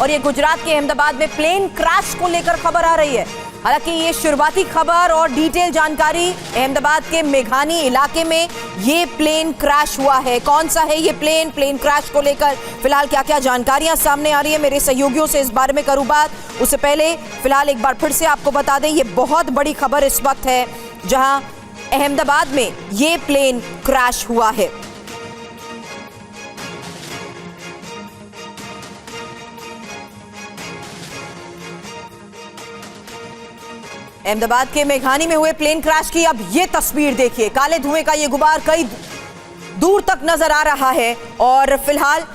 और ये गुजरात के अहमदाबाद में प्लेन क्रैश को लेकर खबर आ रही है। हालांकि ये शुरुआती खबर और डिटेल जानकारी, अहमदाबाद के मेघानी इलाके में ये प्लेन क्रैश हुआ है। कौन सा है ये प्लेन क्रैश को लेकर फिलहाल क्या क्या जानकारियां सामने आ रही है, मेरे सहयोगियों से इस बारे में करूं बात। उससे पहले फिलहाल एक बार फिर से आपको बता दें, ये बहुत बड़ी खबर इस वक्त है जहां अहमदाबाद में ये प्लेन क्रैश हुआ है। अहमदाबाद के मेघानी में हुए प्लेन क्रैश की अब ये तस्वीर देखिए। काले धुएं का ये गुबार कई दूर तक नजर आ रहा है और फिलहाल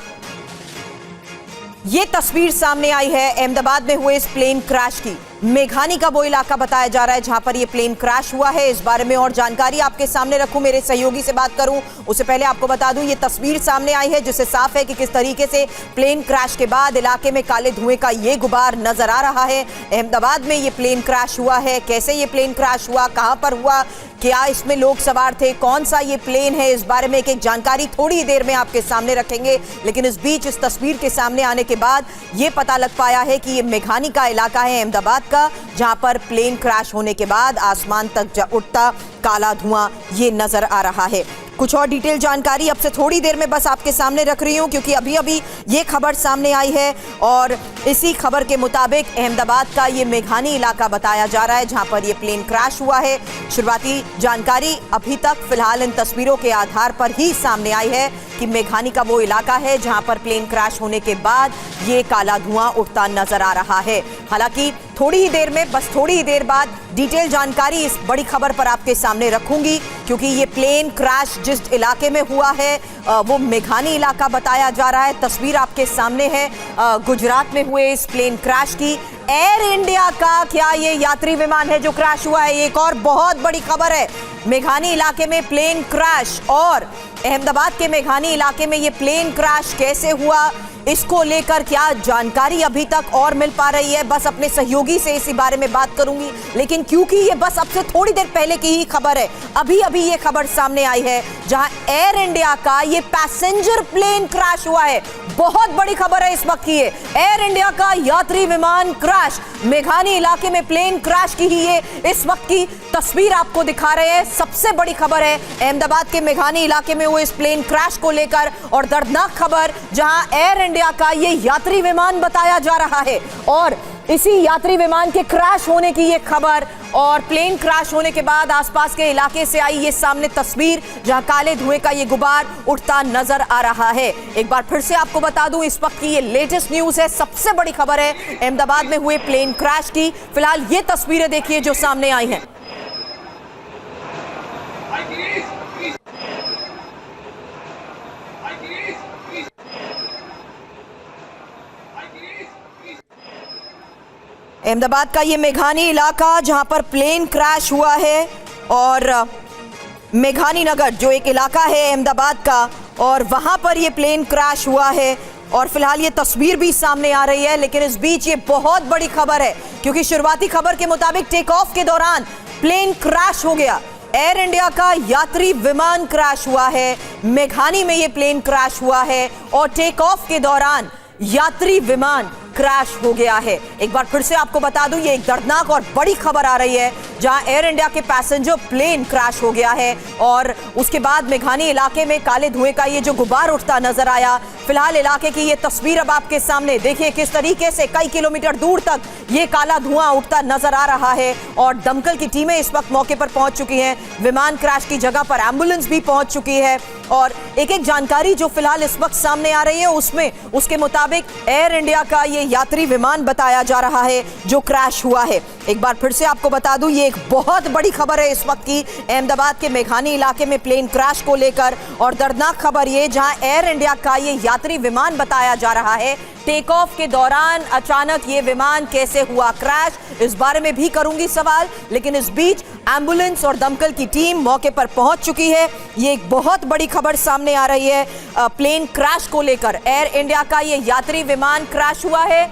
ये तस्वीर सामने आई है अहमदाबाद में हुए इस प्लेन क्रैश की। मेघानी का वो इलाका बताया जा रहा है जहां पर ये प्लेन क्रैश हुआ है। इस बारे में और जानकारी आपके सामने रखूं, मेरे सहयोगी से बात करूं, उससे पहले आपको बता दूं ये तस्वीर सामने आई है जिससे साफ है कि किस तरीके से प्लेन क्रैश के बाद इलाके में काले धुएं का ये गुबार नजर आ रहा है। अहमदाबाद में ये प्लेन क्रैश हुआ है। कैसे ये प्लेन क्रैश हुआ, कहां पर हुआ, क्या इसमें लोग सवार थे, कौन सा ये प्लेन है, इस बारे में एक जानकारी थोड़ी देर में आपके सामने रखेंगे। लेकिन इस बीच इस तस्वीर के सामने आने के बाद ये पता लग पाया है कि ये मेघानी का इलाका है अहमदाबाद का, जहां पर प्लेन क्रैश होने के बाद आसमान तक उठता काला धुआं ये नजर आ रहा है। कुछ और डिटेल जानकारी अब से थोड़ी देर में बस आपके सामने रख रही हूं, क्योंकि अभी अभी ये खबर सामने आई है और इसी खबर के मुताबिक अहमदाबाद का ये मेघानी इलाका बताया जा रहा है जहां पर ये प्लेन क्रैश हुआ है। शुरुआती जानकारी अभी तक फिलहाल इन तस्वीरों के आधार पर ही सामने आई है कि मेघानी का वो इलाका है जहां पर प्लेन क्रैश होने के बाद ये काला धुआं उठता नजर आ रहा है। हालांकि थोड़ी ही देर में, बस थोड़ी ही देर बाद डिटेल जानकारी इस बड़ी खबर पर आपके सामने रखूंगी, क्योंकि ये प्लेन क्रैश जिस इलाके में हुआ है वो मेघानी इलाका बताया जा रहा है। तस्वीर आपके सामने है गुजरात में हुए इस प्लेन क्रैश की। एयर इंडिया का क्या ये यात्री विमान है जो क्रैश हुआ है? एक और बहुत बड़ी खबर है। मेघानी इलाके में प्लेन क्रैश और अहमदाबाद के मेघानी इलाके में ये प्लेन क्रैश कैसे हुआ, इसको लेकर क्या जानकारी अभी तक और मिल पा रही है, बस अपने सहयोगी से इसी बारे में बात करूंगी। लेकिन क्योंकि ये बस अब से थोड़ी देर पहले की ही खबर है, अभी अभी ये खबर सामने आई है जहां एयर इंडिया का ये पैसेंजर प्लेन क्रैश हुआ है। बहुत बड़ी खबर है इस वक्त की ये, एयर इंडिया का यात्री विमान क्रैश। मेघानी इलाके में प्लेन क्रैश की ही ये इस वक्त की तस्वीर आपको दिखा रहे हैं। सबसे बड़ी खबर है अहमदाबाद के मेघानी इलाके में हुए इस प्लेन क्रैश को लेकर और दर्दनाक खबर जहां एयर इंडिया का ये यात्री विमान बताया जा रहा है और इसी यात्री विमान के क्रैश होने की ये खबर और प्लेन क्रैश होने के बाद आसपास के इलाके से आई ये सामने तस्वीर जहां काले धुएं का ये गुबार उठता नजर आ रहा है। एक बार फिर से आपको बता दूं, इस वक्त की ये लेटेस्ट न्यूज है, सबसे बड़ी खबर है अहमदाबाद में हुए प्लेन क्रैश की। फिलहाल ये तस्वीरें देखिए जो सामने आई हैं। अहमदाबाद का ये मेघानी इलाका जहां पर प्लेन क्रैश हुआ है और मेघानी नगर जो एक इलाका है अहमदाबाद का और वहां पर ये प्लेन क्रैश हुआ है और फिलहाल ये तस्वीर भी सामने आ रही है। लेकिन इस बीच ये बहुत बड़ी खबर है, क्योंकि शुरुआती खबर के मुताबिक टेक ऑफ के दौरान प्लेन क्रैश हो गया। एयर इंडिया का यात्री विमान क्रैश हुआ है, मेघानी में ये प्लेन क्रैश हुआ है और टेक ऑफ के दौरान यात्री विमान क्रैश हो गया है। एक बार फिर से आपको बता दूं, ये एक दर्दनाक और बड़ी खबर आ रही है जहां एयर इंडिया के पैसेंजर प्लेन क्रैश हो गया है और उसके बाद मेघानी इलाके में काले धुएं का ये जो गुबार उठता नजर आया। फिलहाल इलाके की ये तस्वीर अब आपके सामने देखिए किस तरीके से कई किलोमीटर दूर तक ये काला धुआं उठता नजर आ रहा है और दमकल की टीमें इस वक्त मौके पर पहुंच चुकी हैं। विमान क्रैश की जगह पर एम्बुलेंस भी पहुंच चुकी है और एक जानकारी जो फिलहाल इस वक्त सामने आ रही है उसमें उसके मुताबिक एयर इंडिया का ये यात्री विमान बताया जा रहा है जो क्रैश हुआ है। एक बार फिर से आपको बता दूं, ये एक बहुत बड़ी खबर है इस वक्त की अहमदाबाद के मेघानी इलाके में प्लेन क्रैश को लेकर और दर्दनाक खबर ये जहां एयर इंडिया का ये यात्री विमान बताया जा रहा है। टेक ऑफ के दौरान अचानक ये विमान कैसे हुआ क्रैश, इस बारे में भी करूंगी सवाल। लेकिन इस बीच एम्बुलेंस और दमकल की टीम मौके पर पहुंच चुकी है। ये एक बहुत बड़ी खबर सामने आ रही है प्लेन क्रैश को लेकर। एयर इंडिया का ये यात्री विमान क्रैश हुआ है।